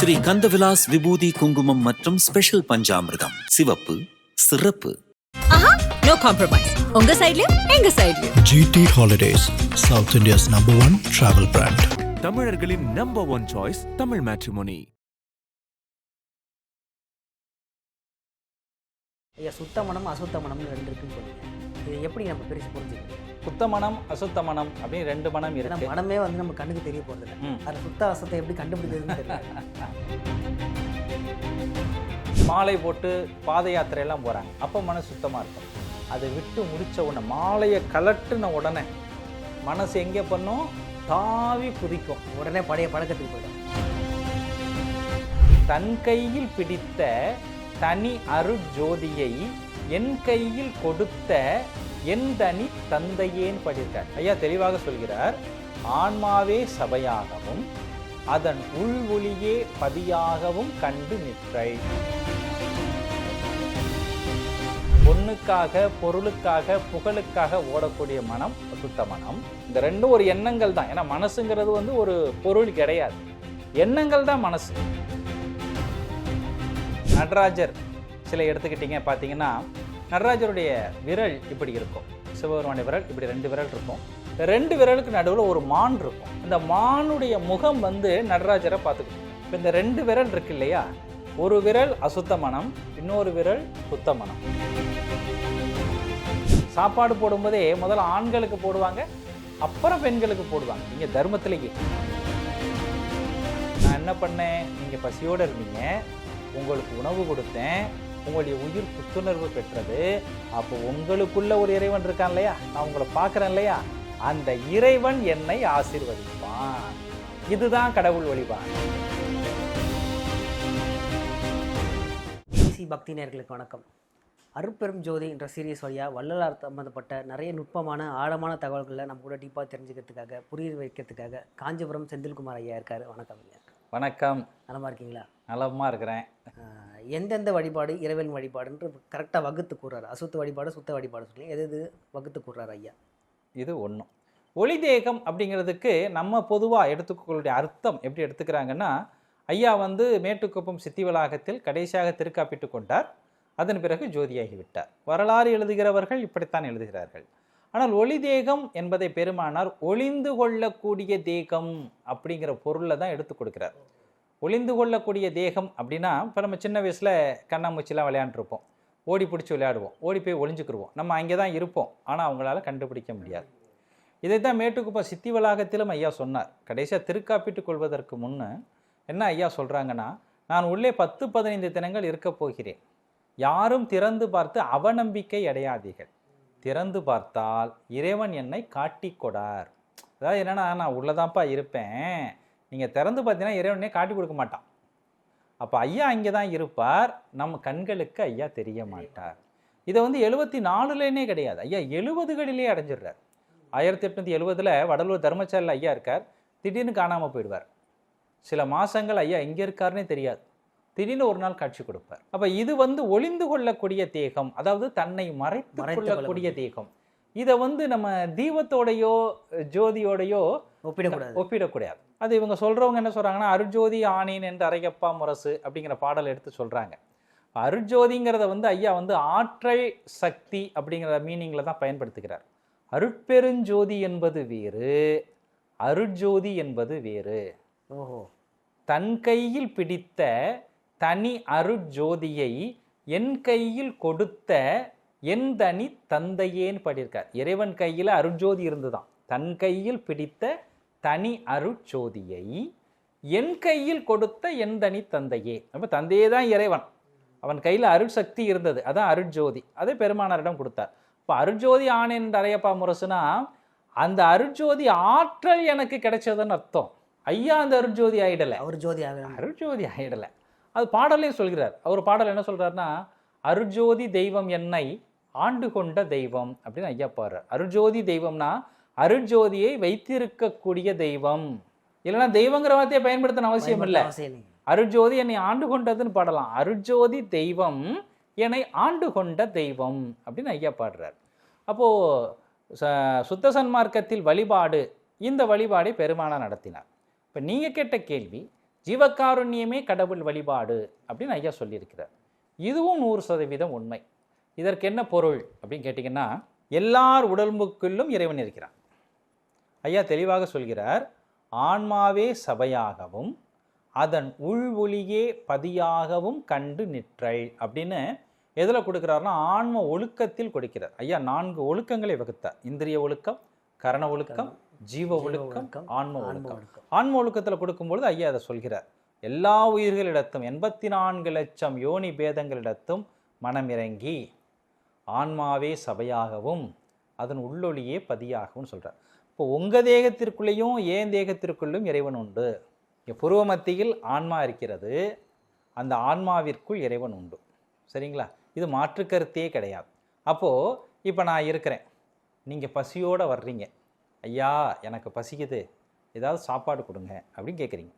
ஸ்ரீ கந்தவிலாஸ் விபூதி குங்குமம் மற்றும் ஸ்பெஷல் பஞ்சாமிர்தம். சிவப்பு சிறப்பு. No compromise. உங்க சைடுலயும் எங்க சைடுலயும். GT Holidays, South India's #1 travel brand. தமிழர்களின் நம்பர் 1 சாய்ஸ் தமிழ் மேட்ரிமோனி. ஐயா, சுத்த மனம் அசுத்த மனம்னு ரெண்டு இருக்குன்னு சொன்னீங்க. இது எப்படி நம்ம பிரித்து புரிஞ்சுக்கணும்? சுத்த மனம் அசுத்த மனம் அப்படின்னு ரெண்டு மனம் ஏன்னா இருக்கு. மனமே வந்து நம்ம கண்ணுக்கு தெரிய போகிறது இல்லை. அதில் சுத்த அசுத்தம் எப்படி கண்டுபிடிக்கிறதுன்னு தெரியல. மாலை போட்டு பாத யாத்திரையெல்லாம் போகிறாங்க, அப்போ மனசு சுத்தமாக இருக்கும். அதை விட்டு முடித்த உடனே மாலையை கலட்டுன உடனே மனசு எங்கே பண்ணும்? தாவி குதிக்கும். உடனே பழைய பழக்கத்துக்கு போயிடும். தன் கையில் பிடித்த தனி அருட்ஜோதியை என் கையில் கொடுத்த என் தனி தந்தையேன் படித்தார். ஐயா தெளிவாக சொல்கிறார், ஆன்மாவே சபையாகவும் அதன் உள் ஒளியே பதியாகவும் கண்டு நிற்றை. பொண்ணுக்காக பொருளுக்காக புகழுக்காக ஓடக்கூடிய மனம் சுத்த மனம். இந்த ரெண்டும் ஒரு எண்ணங்கள் தான். ஏன்னா மனசுங்கிறது வந்து ஒரு பொருள் கிடையாது, எண்ணங்கள் தான் மனசு. நடராஜர் சிலை எடுத்துக்கிட்டீங்க பார்த்தீங்கன்னா, நடராஜருடைய விரல் இப்படி இருக்கும், சிவபெருமானுடைய விரல் இப்படி 2 விரல் இருக்கும். 2 விரலுக்கு நடுவில் ஒரு மான் இருக்கும். இந்த மானுடைய முகம் வந்து நடராஜரை பார்த்துக்கணும். இப்போ இந்த 2 விரல் இருக்கு இல்லையா, ஒரு விரல் அசுத்த மனம், இன்னொரு விரல் சுத்த மனம். சாப்பாடு போடும்போதே முதல்ல ஆண்களுக்கு போடுவாங்க, அப்புறம் பெண்களுக்கு போடுவாங்க. இங்கே தர்மத்திலேயே நான் என்ன பண்ணேன், நீங்கள் பசியோடு இருந்தீங்க, உங்களுக்கு உணவு கொடுத்தேன், உங்களுடைய உயிர் புத்துணர்வு பெற்றது. அப்போ உங்களுக்குள்ள ஒரு இறைவன் இருக்கான் இல்லையா, நான் உங்களை பார்க்குறேன் இல்லையா, அந்த இறைவன் என்னை ஆசீர்வதிப்பான். இதுதான் கடவுள் வழிபாடு. பக்தி நேயர்களுக்கு வணக்கம். அருட்பெரும் ஜோதி என்ற சீரியஸ் வழியாக வள்ளலார் சம்பந்தப்பட்ட நிறைய நுட்பமான ஆழமான தகவல்களை நம்ம கூட டீப்பாக தெரிஞ்சுக்கிறதுக்காக புரிய வைக்கிறதுக்காக காஞ்சிபுரம் செந்தில்குமார் ஐயா இருக்கார். வணக்கம் ஐயா. வணக்கம். நலமா இருக்கீங்களா? நலமாக இருக்கிறேன். எந்தெந்த வழிபாடு இறைவன் வழிபாடுன்ற கரெக்டாக வகுத்து கூறாரு. அசுத்த வழிபாடு சுத்த வழிபாடு சொல்லி எது வகுத்து கூறாரு ஐயா? இது ஒன்றும் ஒளி தேகம் அப்படிங்கிறதுக்கு நம்ம பொதுவாக எடுத்துக்கொள்ளுடைய அர்த்தம் எப்படி எடுத்துக்கிறாங்கன்னா, ஐயா வந்து மேட்டுக்குப்பம் சித்தி வளாகத்தில் கடைசியாக திருக்காப்பிட்டு கொண்டார், அதன் பிறகு ஜோதியாகி விட்டார். வரலாறு எழுதுகிறவர்கள் இப்படித்தான் எழுதுகிறார்கள். ஆனால் ஒளி தேகம் என்பதை பெருமானார் ஒளிந்து கொள்ளக்கூடிய தேகம் அப்படிங்கிற பொருளை தான் எடுத்து கொடுக்கிறார். ஒளிந்து கொள்ளக்கூடிய தேகம் அப்படின்னா, இப்போ நம்ம சின்ன வயசில் கண்ணாமூச்சிலாம் விளையாண்டுருப்போம், ஓடி பிடிச்சி விளையாடுவோம், ஓடி போய் ஒளிஞ்சுக்கிடுவோம், நம்ம அங்கே தான் இருப்போம், ஆனால் அவங்களால கண்டுபிடிக்க முடியாது. இதை தான் மேட்டுக்குப்பம் சித்தி வளாகத்திலும் ஐயா சொன்னார். கடைசியாக திருக்காப்பிட்டு கொள்வதற்கு முன்னே என்ன ஐயா சொல்கிறாங்கன்னா, நான் உள்ளே 10-15 தினங்கள் இருக்க போகிறேன், யாரும் திறந்து பார்த்து அவநம்பிக்கை அடையாதீர்கள், திறந்து பார்த்தால் இறைவன் என்னை காட்டி கொடார். அதாவது என்னென்னா, நான் உள்ளதான்ப்பா இருப்பேன், நீங்கள் திறந்து பார்த்தீங்கன்னா இறைவனே காட்டி கொடுக்க மாட்டான். அப்போ ஐயா இங்கே தான் இருப்பார், நம்ம கண்களுக்கு ஐயா தெரிய மாட்டார். இதை வந்து 74லேனே கிடையாது, ஐயா 70களிலே அடைஞ்சிடுறார். 1870 வடலூர் தர்மசாலையில் ஐயா இருக்கார், திடீர்னு காணாமல் போயிடுவார். சில மாதங்கள் ஐயா எங்கே இருக்காருன்னே தெரியாது, திடீர்னு ஒரு நாள் காட்சி கொடுப்பார். அப்போ இது வந்து ஒளிந்து கொள்ளக்கூடிய தேகம், அதாவது தன்னை மறைத்து கொள்ளக்கூடிய தேகம். இதை வந்து நம்ம தீபத்தோடையோ ஜோதியோடையோ ஒப்பிடக்கூடாது. அது இவங்க சொல்கிறவங்க என்ன சொல்கிறாங்கன்னா, அருட்ஜோதி ஆனேன் என்று அரையப்பா முரசு அப்படிங்கிற பாடல் எடுத்து சொல்கிறாங்க. அருட்ஜோதிங்கிறத வந்து ஐயா வந்து ஆற்றல் சக்தி அப்படிங்கிற மீனிங்கில் தான் பயன்படுத்துகிறார். அருட்பெருஞ்சோதி என்பது வேறு, அருட்ஜோதி என்பது வேறு. ஓஹோ. தன் கையில் பிடித்த தனி அருட்ஜோதியை என் கையில் கொடுத்த என் தனி தந்தையேன்னு பாடியிருக்கார். இறைவன் கையில் அருட்ஜோதி இருந்துதான், தன் கையில் பிடித்த தனி அருட்ஜோதியை என் கையில் கொடுத்த என் தனி தந்தையே. அப்போ தந்தையே தான் இறைவன், அவன் கையில் அருட்சக்தி இருந்தது, அதான் அருட்ஜோதி. அதை பெருமானாரிடம் கொடுத்தார். இப்போ அருட்ஜோதி ஆனேன் அரையப்பா முரசுனா, அந்த அருட்ஜோதி ஆற்றல் எனக்கு கிடைச்சதுன்னு அர்த்தம். ஐயா அந்த அருட்ஜோதி ஆயிடலை, அருட்ஜோதி ஆயிடலை. அது பாடலையும் சொல்கிறார். அவர் பாடல் என்ன சொல்றாருன்னா, அருட்ஜோதி தெய்வம் என்னை ஆண்டு கொண்ட தெய்வம் அப்படின்னு ஐயா பாடுறார். அருட்ஜோதி தெய்வம்னா அருட்ஜோதியை வைத்திருக்கக்கூடிய தெய்வம், இல்லைன்னா தெய்வங்கிற வார்த்தையை பயன்படுத்தின அவசியம் இல்லை. அருட்ஜோதி என்னை ஆண்டு கொண்டதுன்னு பாடலாம். அருட்ஜோதி தெய்வம் என்னை ஆண்டு கொண்ட தெய்வம் அப்படின்னு ஐயா பாடுறார். அப்போது சுத்த சன்மார்க்கத்தில் வழிபாடு, இந்த வழிபாடை பெருமானார் நடத்தினார். இப்போ நீங்கள் கேட்ட கேள்வி, ஜீவகாருண்யமே கடவுள் வழிபாடு அப்படின்னு ஐயா சொல்லியிருக்கிறார். இதுவும் 100% உண்மை. இதற்கு என்ன பொருள் அப்படின்னு கேட்டிங்கன்னா, எல்லார் உடம்புக்குள்ளும் இறைவன் இருக்கிறான். ஐயா தெளிவாக சொல்கிறார், ஆன்மாவே சபையாகவும் அதன் உள் ஒளியே பதியாகவும் கண்டு நிற்றல் அப்படின்னு எதில் கொடுக்குறாருன்னா ஆன்ம ஒழுக்கத்தில் கொடுக்கிறார். ஐயா 4 ஒழுக்கங்களை வகுத்தார். இந்திரிய ஒழுக்கம், கரண ஒழுக்கம், ஜீவ ஒழுக்கம், ஆன்ம ஒழுக்கம். ஆன்ம ஒழுக்கத்தில் கொடுக்கும்பொழுது ஐயா அதை சொல்கிறார், எல்லா உயிர்களிடத்தும் 84 லட்சம் யோனி பேதங்களிடத்தும் மனமிறங்கி ஆன்மாவே சபையாகவும் அதன் உள்ளொளியே பதியாகவும் சொல்கிறார். இப்போ உங்கள் தேகத்திற்குள்ளேயும் ஏன் தேகத்திற்குள்ளும் இறைவன் உண்டு. இங்கே புருவ மத்தியில் ஆன்மா இருக்கிறது, அந்த ஆன்மாவிற்குள் இறைவன் உண்டு. சரிங்களா? இது மாற்று கருத்தே கிடையாது. அப்போது இப்போ நான் இருக்கிறேன், நீங்கள் பசியோடு வர்றீங்க, ஐயா எனக்கு பசிக்குது, ஏதாவது சாப்பாடு கொடுங்க அப்படின்னு கேட்குறீங்க.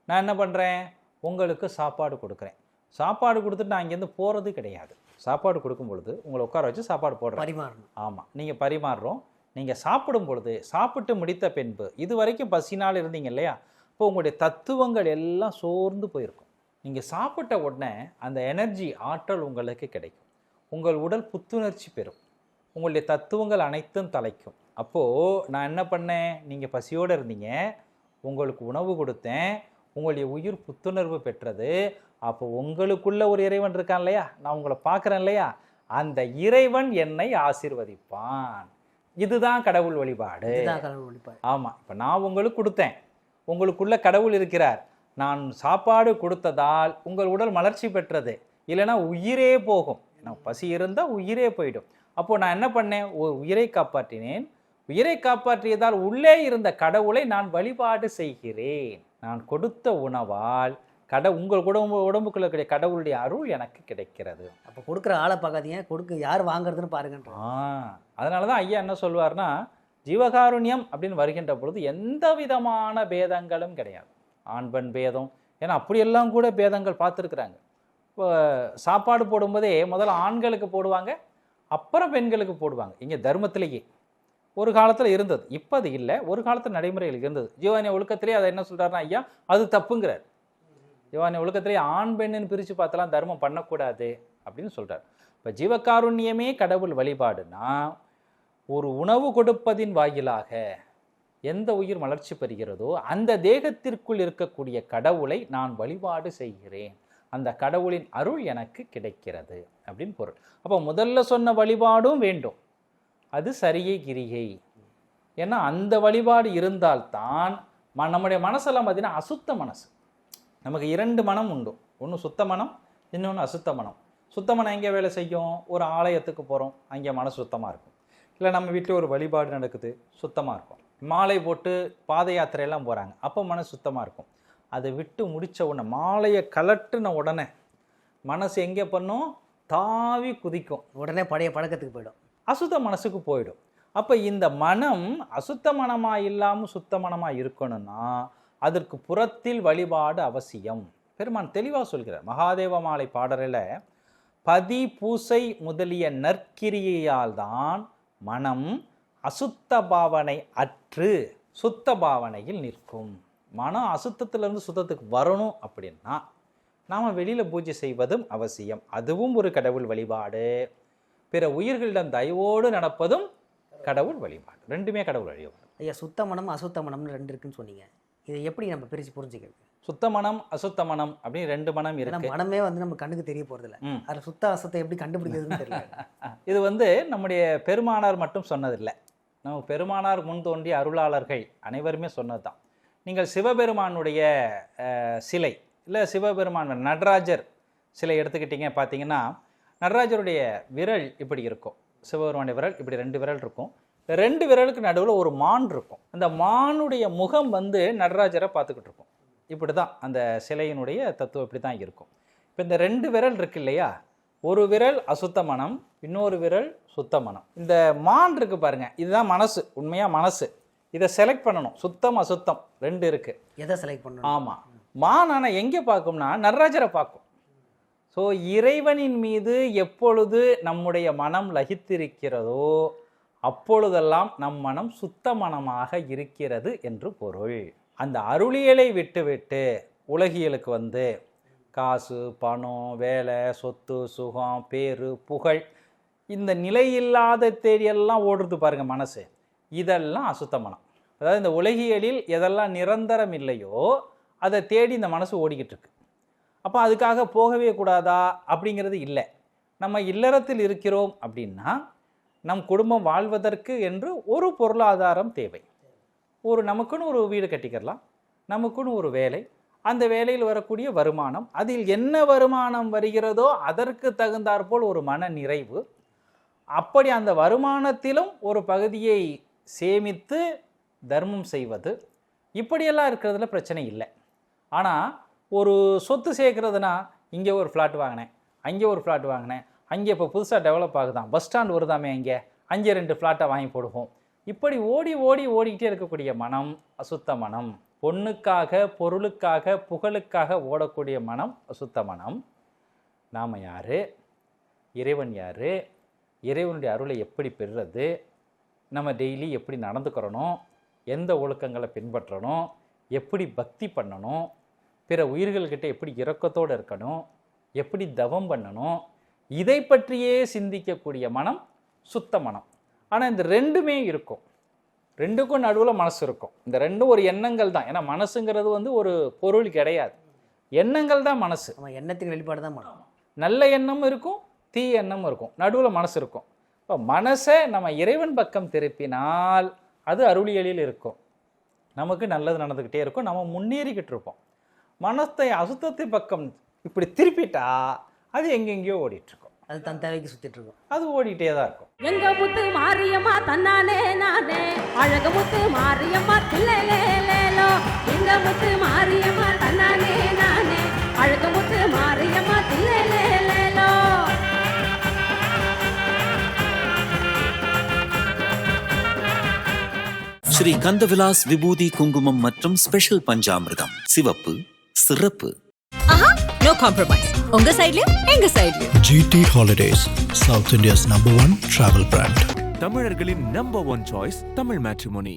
நான் என்ன பண்ணுறேன், உங்களுக்கு சாப்பாடு கொடுக்குறேன். சாப்பாடு கொடுத்துட்டு நான் இங்கேருந்து போகிறது கிடையாது. சாப்பாடு கொடுக்கும் பொழுது உங்களை உட்கார வச்சு சாப்பாடு போடுறேன், பரிமாறணும். ஆமாம், நீங்கள் பரிமாறுறோம். நீங்கள் சாப்பிடும் பொழுது சாப்பிட்டு முடித்த பின்பு இது வரைக்கும் பசினால் இருந்தீங்க இல்லையா, இப்போ உங்களுடைய தத்துவங்கள் எல்லாம் சோர்ந்து போயிருக்கும். நீங்கள் சாப்பிட்ட உடனே அந்த எனர்ஜி ஆற்றல் உங்களுக்கு கிடைக்கும். உங்கள் உடல் புத்துணர்ச்சி பெறும். உங்களுடைய தத்துவங்கள் அனைத்தும் தலைக்கும். அப்போது நான் என்ன பண்ணேன், நீங்கள் பசியோடு இருந்தீங்க, உங்களுக்கு உணவு கொடுத்தேன், உங்களுடைய உயிர் புத்துணர்வு பெற்றது. அப்போ உங்களுக்குள்ள ஒரு இறைவன் இருக்கான் இல்லையா, நான் உங்களை பார்க்குறேன் இல்லையா, அந்த இறைவன் என்னை ஆசீர்வதிப்பான். இதுதான் கடவுள் வழிபாடு. ஆமாம், இப்போ நான் உங்களுக்கு கொடுத்தேன், உங்களுக்குள்ள கடவுள் இருக்கிறார். நான் சாப்பாடு கொடுத்ததால் உங்கள் உடல் மலர்ச்சி பெற்றது. இல்லைன்னா உயிரே போகும். நான் பசி இருந்தால் உயிரே போயிடும். அப்போது நான் என்ன பண்ணேன், உயிரை காப்பாற்றினேன். உயிரை காப்பாற்றியதால் உள்ளே இருந்த கடவுளை நான் வழிபாடு செய்கிறேன். நான் கொடுத்த உணவால் உங்கள் உடம்புக்குள்ள இருக்கிற கடவுளுடைய அருள் எனக்கு கிடைக்கிறது. அப்போ கொடுக்குற ஆளை பார்க்காதீங்க, யார் வாங்குறதுன்னு பாருங்கன்ற. அதனால தான் ஐயா என்ன சொல்வார்னா, ஜீவகாருண்யம் அப்படின்னு வருகின்ற பொழுது எந்த விதமான பேதங்களும் கிடையாது. ஆண் பெண் பேதம், ஏன்னா அப்படியெல்லாம் கூட பேதங்கள் பார்த்துருக்குறாங்க. இப்போ சாப்பாடு போடும்போதே முதல்ல ஆண்களுக்கு போடுவாங்க, அப்புறம் பெண்களுக்கு போடுவாங்க. இங்கே தர்மத்திலேயே ஒரு காலத்தில் இருந்தது, இப்போ அது இல்லை. ஒரு காலத்தில் நடைமுறையில் இருந்தது. ஜீவானிய ஒழுக்கத்திலே அதை என்ன சொல்கிறாருன்னா ஐயா, அது தப்புங்கிறார். ஜீவானிய ஒழுக்கத்திலே ஆண் பெண்ணுன்னு பிரித்து பார்த்தலாம் தர்மம் பண்ணக்கூடாது அப்படின்னு சொல்கிறார். இப்போ ஜீவகாருண்யமே கடவுள் வழிபாடுனா, ஒரு உணவு கொடுப்பதின் வாயிலாக எந்த உயிர் மலர்ச்சி பெறுகிறதோ அந்த தேகத்திற்குள் இருக்கக்கூடிய கடவுளை நான் வழிபாடு செய்கிறேன். அந்த கடவுளின் அருள் எனக்கு கிடைக்கிறது அப்படின்னு பொருள். அப்போ முதல்ல சொன்ன வழிபாடும் வேண்டும், அது சரியை கிரிகை. ஏன்னா அந்த வழிபாடு இருந்தால்தான் நம்முடைய மனசெல்லாம் பார்த்தீங்கன்னா அசுத்த மனசு. நமக்கு 2 மனம் உண்டு, ஒன்று சுத்த மனம், இன்னொன்று அசுத்த மனம். சுத்த மனம் எங்கே வேலை செய்யும், ஒரு ஆலயத்துக்கு போகிறோம், அங்கே மனசு சுத்தமாக இருக்கும். இல்லை நம்ம வீட்டில் ஒரு வழிபாடு நடக்குது, சுத்தமாக இருக்கும். மாலை போட்டு பாத யாத்திரையெல்லாம் போகிறாங்க, அப்போ மனசு சுத்தமாக இருக்கும். அதை விட்டு முடித்த உடனே, மாலையை கலட்டுன உடனே மனசு எங்கே பண்ணும், தாவி குதிக்கும், உடனே பழைய பழக்கத்துக்கு போயிடும், அசுத்த மனசுக்கு போயிடும். அப்போ இந்த மனம் அசுத்த மனமாக இல்லாமல் சுத்த மனமாக இருக்கணும்னா அதற்கு புறத்தில் வழிபாடு அவசியம். பெருமான் தெளிவாக சொல்கிறார். மகாதேவ மாலை பாடலில் பதி பூசை முதலிய நற்கிரியால் தான் மனம் அசுத்த பாவனை அற்று சுத்த பாவனையில் நிற்கும். மனம் அசுத்தத்திலிருந்து சுத்தத்துக்கு வரணும் அப்படின்னா நாம் வெளியில் பூஜை செய்வதும் அவசியம். அதுவும் ஒரு கடவுள் வழிபாடு. பிற உயிர்களிடம் தயவோடு நடப்பதும் கடவுள் வழிபாடு. ரெண்டுமே கடவுள் வழிபாடு. ஐயா, சுத்த மனம் அசுத்த மனம்னு 2 இருக்குன்னு சொன்னீங்க. இதை எப்படி நம்ம பிரித்து புரிஞ்சுக்கிறது? சுத்த மனம் அசுத்த மனம் அப்படின்னு 2 மனம் இருக்கு. மனமே நம்ம கண்ணுக்கு தெரிய போறதில்ல, அதில் சுத்த அசுத்தம் எப்படி கண்டுபிடிக்கிறதுன்னு தெரியல. இது நம்முடைய பெருமானார் மட்டும் சொன்னதில்லை, நம்ம பெருமானார் முன் தோன்றிய அருளாளர்கள் அனைவருமே சொன்னதுதான். நீங்கள் சிவபெருமானுடைய சிலை இல்லை சிவபெருமான் நடராஜர் சிலை எடுத்துக்கிட்டீங்க பார்த்தீங்கன்னா, நடராஜருடைய விரல் இப்படி இருக்கும், சிவபெருமானுடைய விரல் இப்படி 2 விரல் இருக்கும். 2 விரலுக்கு நடுவில் ஒரு மான் இருக்கும். அந்த மானுடைய முகம் நடராஜரை பார்த்துக்கிட்டு இருக்கும். இப்படி தான் அந்த சிலையினுடைய தத்துவம் இப்படி தான் இருக்கும். இப்போ இந்த 2 விரல் இருக்கு இல்லையா, ஒரு விரல் அசுத்த மனம், இன்னொரு விரல் சுத்த மனம். இந்த மான் இருக்கு பாருங்க, இதுதான் மனசு, உண்மையாக மனசு. இதை செலக்ட் பண்ணணும், சுத்தம் அசுத்தம் 2 இருக்கு. எதை செலக்ட் பண்ணணும்? ஆமாம், மான் ஆனால் எங்கே பார்க்கும்னா நடராஜரை பார்க்கும். ஸோ இறைவனின் மீது எப்பொழுது நம்முடைய மனம் லகித்திருக்கிறதோ அப்பொழுதெல்லாம் நம் மனம் சுத்த மனமாக இருக்கிறது என்று பொருள். அந்த அருளியலை விட்டுவிட்டு உலகியலுக்கு வந்து காசு, பணம், வேலை, சொத்து, சுகம், பேரு, புகழ், இந்த நிலையில்லாத தேடியெல்லாம் ஓடுறது பாருங்க மனசு, இதெல்லாம் அசுத்த மனம். அதாவது இந்த உலகியலில் எதெல்லாம் நிரந்தரம் இல்லையோ அதை தேடி இந்த மனசு ஓடிக்கிட்டு இருக்கு. அப்போ அதுக்காக போகவே கூடாதா அப்படிங்கிறது இல்லை. நம்ம இல்லறத்தில் இருக்கிறோம் அப்படின்னா நம் குடும்பம் வாழ்வதற்கு என்று ஒரு பொருளாதாரம் தேவை. நமக்குன்னு ஒரு வீடு கட்டிக்கிறலாம், நமக்குன்னு ஒரு வேலை, அந்த வேலையில் வரக்கூடிய வருமானம், அதில் என்ன வருமானம் வருகிறதோ அதற்கு தகுந்தாற்போல் ஒரு மன நிறைவு. அப்படி அந்த வருமானத்திலும் ஒரு பகுதியை சேமித்து தர்மம் செய்வது, இப்படியெல்லாம் இருக்கிறதுல பிரச்சனை இல்லை. ஆனால் ஒரு சொத்து சேர்க்கறதுனா இங்கே ஒரு ஃப்ளாட் வாங்கினேன், அங்கே ஒரு ஃப்ளாட் வாங்கினேன், அங்கே இப்போ புதுசாக டெவலப் ஆகுதான், பஸ் ஸ்டாண்ட் வருதாமே அங்கே 2 ஃப்ளாட்டை வாங்கி போடுவோம், இப்படி ஓடிக்கிட்டே இருக்கக்கூடிய மனம் அசுத்த மனம். பொண்ணுக்காக, பொருளுக்காக, புகழுக்காக ஓடக்கூடிய மனம் அசுத்த மனம். நாம் யார், இறைவன் யார், இறைவனுடைய அருளை எப்படி பெறுறது, நம்ம டெய்லி எப்படி நடந்துக்கிறணும், எந்த ஒழுக்கங்களை பின்பற்றணும், எப்படி பக்தி பண்ணணும், பிற உயிர்கள்கிட்ட எப்படி இரக்கத்தோடு இருக்கணும், எப்படி தவம் பண்ணணும், இதை பற்றியே சிந்திக்கக்கூடிய மனம் சுத்த மனம். ஆனால் இந்த ரெண்டுமே இருக்கும், ரெண்டுக்கும் நடுவில் மனசு இருக்கும். இந்த ரெண்டும் ஒரு எண்ணங்கள் தான். ஏன்னா மனசுங்கிறது வந்து ஒரு பொருள் கிடையாது, எண்ணங்கள் தான் மனசு. எண்ணத்தின் வெளிப்பாடு தான் மனம். நல்ல எண்ணமும் இருக்கும், தீய எண்ணமும் இருக்கும், நடுவில் மனசு இருக்கும். இப்போ மனசை நம்ம இறைவன் பக்கம் திருப்பினால் அது அருளியலில் இருக்கும், நமக்கு நல்லது நடந்துக்கிட்டே இருக்கும், நம்ம முன்னேறிக்கிட்டு இருப்போம். மனத்தை அசுத்தத்தை பக்கம் இப்படி திருப்பிட்டா அது எங்கெங்கேயோ ஓடிட்டுருக்கும், அது தன் தேவைக்கு சுற்றிட்டு இருக்கும், அது ஓடிட்டே தான் இருக்கும். எங்க முத்து மாரியம்மா தன்னானே நானே, அழகு முத்து மாரியம்மா தில்லேலேலோ. எங்க முத்து மாரியம்மா தன்னானே நானே, அழகு முத்து மாரியம்மா தில்லேலேலோ. ஸ்ரீ கந்தவிலாஸ் விபூதி குங்குமம் மற்றும் ஸ்பெஷல் பஞ்சாமிர்தம். சிவப்பு, சிறப்பு. No compromise. உங்க சைடுலயும் எங்க சைடுலயும். GT Holidays, South India's #1 travel brand. தமிழர்களின் நம்பர் 1 சாய்ஸ் தமிழ் மேட்ரிமோனி.